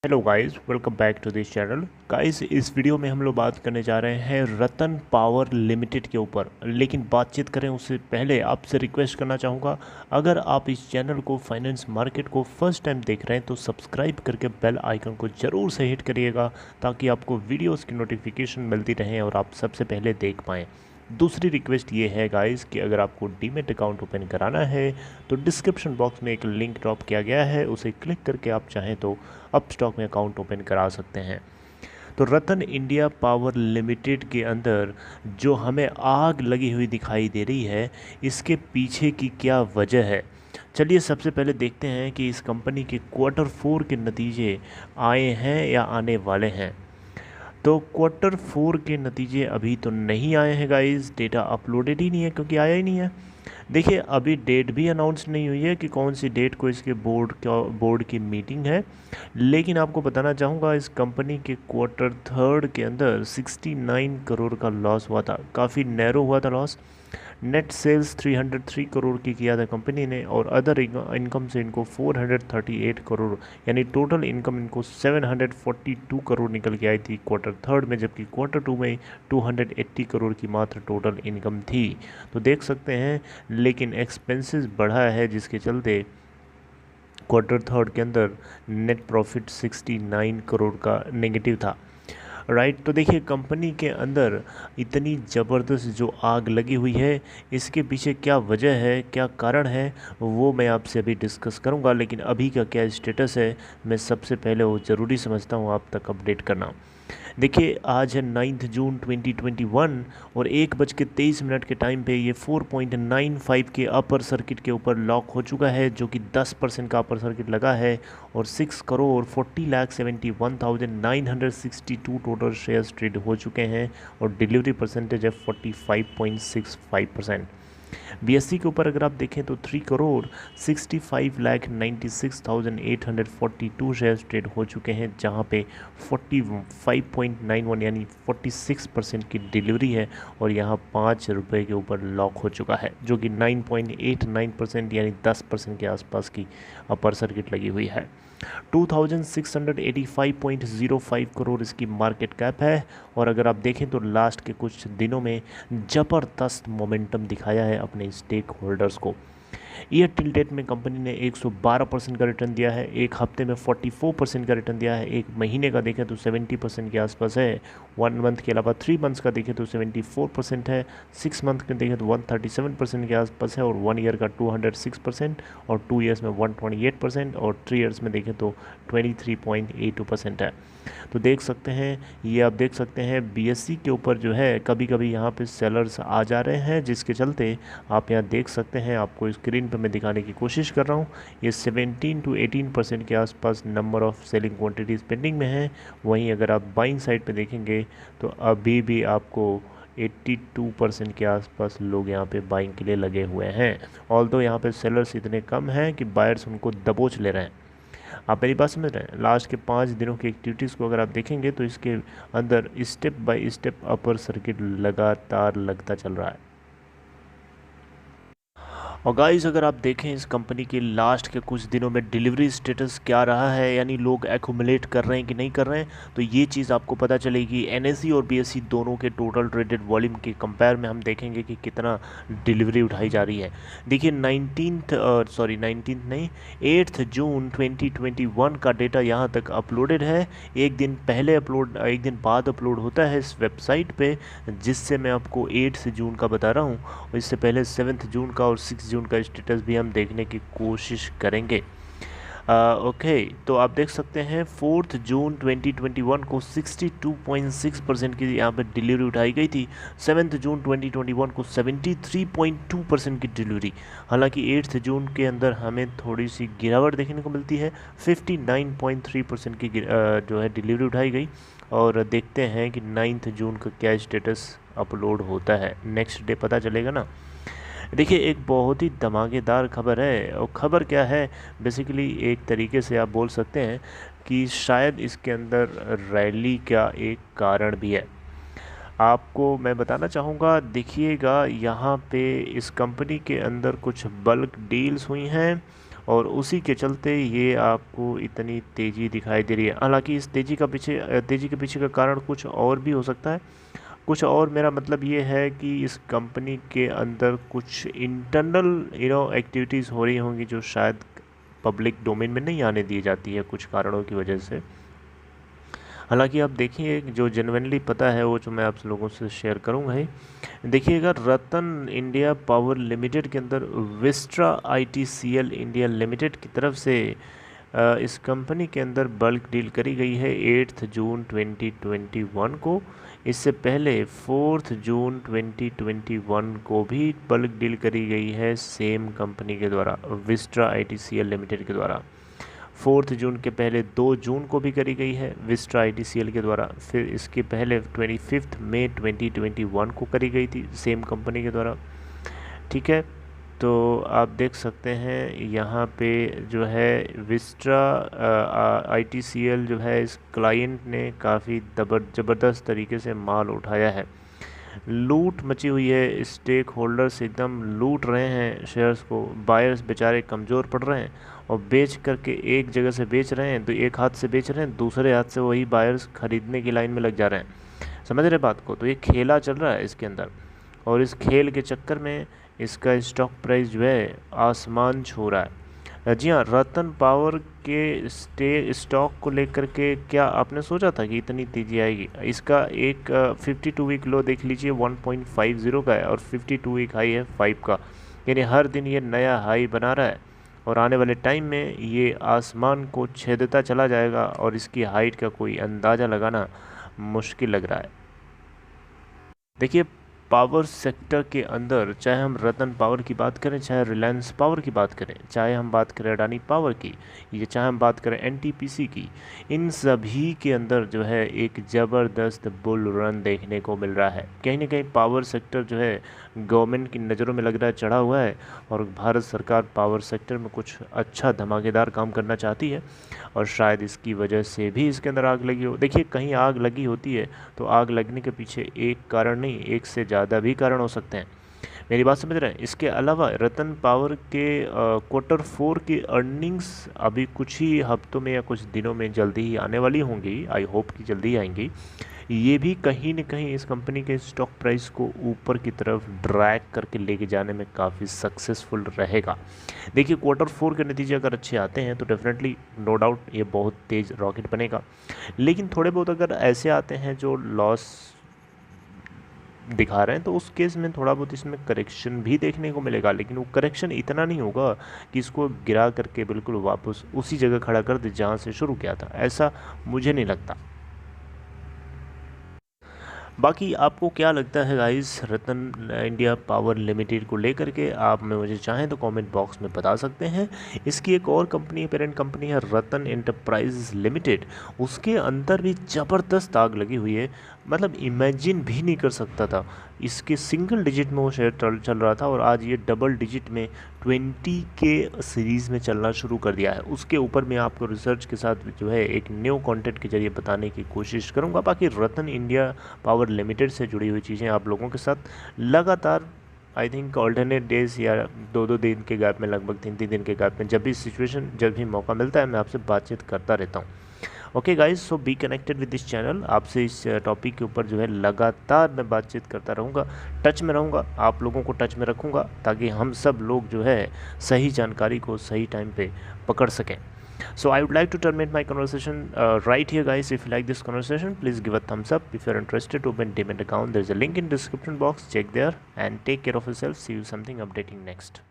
Hello guys, welcome back to this channel. Guys, इस video में हम लोग बात करने जा रहे हैं रतन पावर लिमिटेड के ऊपर। लेकिन बातचीत करें उससे पहले आपसे रिक्वेस्ट करना चाहूँगा, अगर आप इस चैनल को फाइनेंस मार्केट को फर्स्ट टाइम देख रहे हैं तो सब्सक्राइब करके बेल आइकन को ज़रूर से हिट करिएगा, ताकि आपको वीडियोज़ की नोटिफिकेशन मिलती रहे और आप सबसे पहले देख पाएँ। दूसरी रिक्वेस्ट ये है गाइस कि अगर आपको डीमैट अकाउंट ओपन कराना है तो डिस्क्रिप्शन बॉक्स में एक लिंक ड्रॉप किया गया है, उसे क्लिक करके आप चाहें तो अप स्टॉक में अकाउंट ओपन करा सकते हैं। तो रतन इंडिया पावर लिमिटेड के अंदर जो हमें आग लगी हुई दिखाई दे रही है, इसके पीछे की क्या वजह है, चलिए सबसे पहले देखते हैं कि इस कंपनी के क्वार्टर 4 के नतीजे आए हैं या आने वाले हैं। तो क्वार्टर 4 के नतीजे अभी तो नहीं आए हैं गाइस, डेटा अपलोडेड ही नहीं है क्योंकि आया ही नहीं है। देखिए, अभी डेट भी अनाउंस नहीं हुई है कि कौन सी डेट को इसके बोर्ड की मीटिंग है। लेकिन आपको बताना चाहूँगा, इस कंपनी के क्वार्टर 3 के अंदर 69 करोड़ का लॉस हुआ था, काफ़ी नैरो हुआ था लॉस। नेट सेल्स 303 करोड़ की किया था कंपनी ने, और अदर इनकम से इनको 438 करोड़, यानी टोटल इनकम इनको 742 करोड़ निकल के आई थी क्वार्टर 3 में, जबकि क्वार्टर 2 में 280 करोड़ की मात्र टोटल इनकम थी। तो देख सकते हैं, लेकिन एक्सपेंसेस बढ़ा है जिसके चलते क्वार्टर 3 के अंदर नेट प्रॉफिट 69 करोड़ का नेगेटिव था। राइट, तो देखिए कंपनी के अंदर इतनी ज़बरदस्त जो आग लगी हुई है, इसके पीछे क्या वजह है, क्या कारण है, वो मैं आपसे अभी डिस्कस करूंगा। लेकिन अभी का क्या स्टेटस है, मैं सबसे पहले वो ज़रूरी समझता हूँ आप तक अपडेट करना। देखिए, आज है 9 जून 2021 और 1:23 के टाइम पे ये 4.95 के अपर सर्किट के ऊपर लॉक हो चुका है, जो कि 10% का अपर सर्किट लगा है, और 6,40,71,962 टोटल शेयर्स ट्रेड हो चुके हैं, और डिलीवरी परसेंटेज है 45.65%। बीएससी के ऊपर अगर आप देखें तो 3,65,96,842 शेयर्स ट्रेड हो चुके हैं, जहां पे 45.91 यानी 46% की डिलीवरी है, और यहां ₹5 के ऊपर लॉक हो चुका है, जो कि 9.89% यानी 10% के आसपास की अपर सर्किट लगी हुई है। 2685.05 करोड़ इसकी मार्केट कैप है, और अगर आप देखें तो लास्ट के कुछ दिनों में ज़बरदस्त मोमेंटम दिखाया है अपने स्टेक होल्डर्स को। ईयर टिल डेट में कंपनी ने 112% का रिटर्न दिया है, एक हफ्ते में 44% का रिटर्न दिया है, एक महीने का देखें तो 70% के आसपास है, 1 मंथ के अलावा 3 मंथ्स का देखें तो 74% है, 6 मंथ का देखें तो 137% के आसपास है, और 1 ईयर का 206%, और 2 ईयर्स में 128%, और 3 ईयर्स में देखें तो 23.82% है। तो देख सकते हैं, ये आप देख सकते हैं बीएससी के ऊपर जो है कभी कभी यहाँ पे सेलर्स आ जा रहे हैं, जिसके चलते आप यहाँ देख सकते हैं, आपको स्क्रीन पे मैं दिखाने की कोशिश कर रहा हूँ, ये 17 to 18% के आसपास number of selling quantities pending में है। वहीं अगर आप बाइंग साइड पे देखेंगे तो अभी भी आपको 82% के आसपास लोग यहाँ पे बाइंग के लिए लगे हुए हैं। ऑल्दो यहाँ पे सेलर्स इतने कम हैं कि बायर्स उनको दबोच ले रहे हैं। आप मेरी बात समझ रहे हैं। लास्ट के 5 दिनों की एक्टिविटीज़ को अगर आप देखेंगे तो इसके अंदर step by step upper circuit लगातार लगता चल रहा है। और गाइस, अगर आप देखें इस कंपनी के लास्ट के कुछ दिनों में डिलीवरी स्टेटस क्या रहा है, यानी लोग एक्यूमुलेट कर रहे हैं कि नहीं कर रहे हैं, तो ये चीज़ आपको पता चलेगी। एनएसई और बीएसई दोनों के टोटल ट्रेडेड वॉल्यूम के कंपेयर में हम देखेंगे कि कितना डिलीवरी उठाई जा रही है। देखिए 8 जून 2021 का डेटा यहाँ तक अपलोडेड है। एक दिन बाद अपलोड होता है इस वेबसाइट पे, जिससे मैं आपको 8 जून का बता रहा हूँ, और इससे पहले 7 जून का और 6 जून का स्टेटस भी हम देखने की कोशिश करेंगे। ओके, तो आप देख सकते हैं 4 जून 2021 को 62.6% की यहाँ पे डिलीवरी उठाई गई थी। 7 जून 2021 को 73.2% की डिलीवरी। हालांकि 8 जून के अंदर हमें थोड़ी सी गिरावट देखने को मिलती है, 59.3% की जो है डिलीवरी उठाई गई। और देखते हैं कि 9 जून का क्या स्टेटस अपलोड होता है, नेक्स्ट डे पता चलेगा ना। देखिए, एक बहुत ही धमाकेदार खबर है, और खबर क्या है, बेसिकली एक तरीके से आप बोल सकते हैं कि शायद इसके अंदर रैली का एक कारण भी है। आपको मैं बताना चाहूँगा, देखिएगा यहाँ पे इस कंपनी के अंदर कुछ बल्क डील्स हुई हैं, और उसी के चलते ये आपको इतनी तेज़ी दिखाई दे रही है। हालांकि इस तेज़ी के पीछे का कारण कुछ और भी हो सकता है। कुछ और मेरा मतलब ये है कि इस कंपनी के अंदर कुछ इंटरनल एक्टिविटीज़ हो रही होंगी जो शायद पब्लिक डोमेन में नहीं आने दी जाती है कुछ कारणों की वजह से। हालांकि आप देखिए जो जेन्युइनली पता है वो जो मैं आप लोगों से शेयर करूँगा ही। देखिएगा, रतन इंडिया पावर लिमिटेड के अंदर विस्ट्रा ITCL इंडिया लिमिटेड की तरफ से इस कंपनी के अंदर बल्क डील करी गई है 8 जून 2021 को। इससे पहले 4 जून 2021 को भी बल्क डील करी गई है सेम कंपनी के द्वारा, विस्ट्रा ITCL लिमिटेड के द्वारा। 4 जून के पहले 2 जून को भी करी गई है विस्ट्रा ITCL के द्वारा। फिर इसके पहले 25 मई 2021 को करी गई थी सेम कंपनी के द्वारा। ठीक है, तो आप देख सकते हैं यहाँ पे जो है विस्ट्रा ITCL जो है इस क्लाइंट ने काफ़ी ज़बरदस्त तरीके से माल उठाया है। लूट मची हुई है, स्टेक होल्डर्स एकदम लूट रहे हैं शेयर्स को, बायर्स बेचारे कमज़ोर पड़ रहे हैं और बेच करके एक जगह से बेच रहे हैं तो एक हाथ से बेच रहे हैं, दूसरे हाथ से वही बायर्स खरीदने की लाइन में लग जा रहे हैं। समझ रहे बात को? तो ये खेला चल रहा है इसके अंदर, और इस खेल के चक्कर में इसका स्टॉक प्राइस जो है आसमान छू रहा है। जी हाँ, रतन पावर के स्टॉक को लेकर के क्या आपने सोचा था कि इतनी तेज़ी आएगी? इसका एक 52 वीक लो देख लीजिए 1.50 का है और 52 वीक हाई है 5 का, यानी हर दिन ये नया हाई बना रहा है और आने वाले टाइम में ये आसमान को छेदता चला जाएगा और इसकी हाइट का कोई अंदाज़ा लगाना मुश्किल लग रहा है। देखिए, पावर सेक्टर के अंदर चाहे हम रतन पावर की बात करें, चाहे रिलायंस पावर की बात करें, चाहे हम बात करें अडानी पावर की, या चाहे हम बात करें NTPC की, इन सभी के अंदर जो है एक ज़बरदस्त बुल रन देखने को मिल रहा है। कहीं ना कहीं पावर सेक्टर जो है गवर्नमेंट की नज़रों में लग रहा है चढ़ा हुआ है और भारत सरकार पावर सेक्टर में कुछ अच्छा धमाकेदार काम करना चाहती है और शायद इसकी वजह से भी इसके अंदर आग लगी हो। देखिए, कहीं आग लगी होती है तो आग लगने के पीछे एक कारण नहीं, एक से ज़्यादा भी कारण हो सकते हैं। मेरी बात समझ रहे हैं? इसके अलावा रतन पावर के Q4 की अर्निंग्स अभी कुछ ही हफ्तों में या कुछ दिनों में जल्दी ही आने वाली होंगी, आई होप कि जल्दी ही आएंगी। ये भी कहीं न कहीं इस कंपनी के स्टॉक प्राइस को ऊपर की तरफ ड्रैग करके लेके जाने में काफ़ी सक्सेसफुल रहेगा। देखिए, Q4 के नतीजे अगर अच्छे आते हैं तो डेफिनेटली नो डाउट ये बहुत तेज़ रॉकेट बनेगा, लेकिन थोड़े बहुत अगर ऐसे आते हैं जो लॉस दिखा रहे हैं तो उस केस में थोड़ा बहुत इसमें करेक्शन भी देखने को मिलेगा, लेकिन वो करेक्शन इतना नहीं होगा कि इसको गिरा करके बिल्कुल वापस उसी जगह खड़ा कर दे जहाँ से शुरू किया था, ऐसा मुझे नहीं लगता। बाकी आपको क्या लगता है गाइस रतन इंडिया पावर लिमिटेड को लेकर के? आप में मुझे चाहें तो कमेंट बॉक्स में बता सकते हैं। इसकी एक और कंपनी, पेरेंट कंपनी है रतन एंटरप्राइजेज लिमिटेड, उसके अंदर भी ज़बरदस्त आग लगी हुई है। मतलब इमेजिन भी नहीं कर सकता था, इसके सिंगल डिजिट में वो शेयर चल रहा था और आज ये डबल डिजिट में 20 के सीरीज़ में चलना शुरू कर दिया है। उसके ऊपर मैं आपको रिसर्च के साथ जो है एक न्यू कंटेंट के जरिए बताने की कोशिश करूंगा। बाकी रतन इंडिया पावर लिमिटेड से जुड़ी हुई चीज़ें आप लोगों के साथ लगातार आई थिंक ऑल्टरनेट डेज या 2-2 दिन के गैप में, लगभग 3-3 दिन के गैप में, जब भी सिचुएशन, जब भी मौका मिलता है, मैं आपसे बातचीत करता रहता हूँ। Okay guys, so be connected with this channel. आपसे इस टॉपिक के ऊपर जो है लगातार मैं बातचीत करता रहूँगा, टच में रहूँगा, आप लोगों को टच में रखूँगा ताकि हम सब लोग जो है सही जानकारी को सही टाइम पे पकड़ सकें। So I would like to terminate my conversation right here guys. If you like this conversation, please give a thumbs up. If you're interested to open Demat account, there's a link in description box. Check there and take care of yourself. See you something updating next.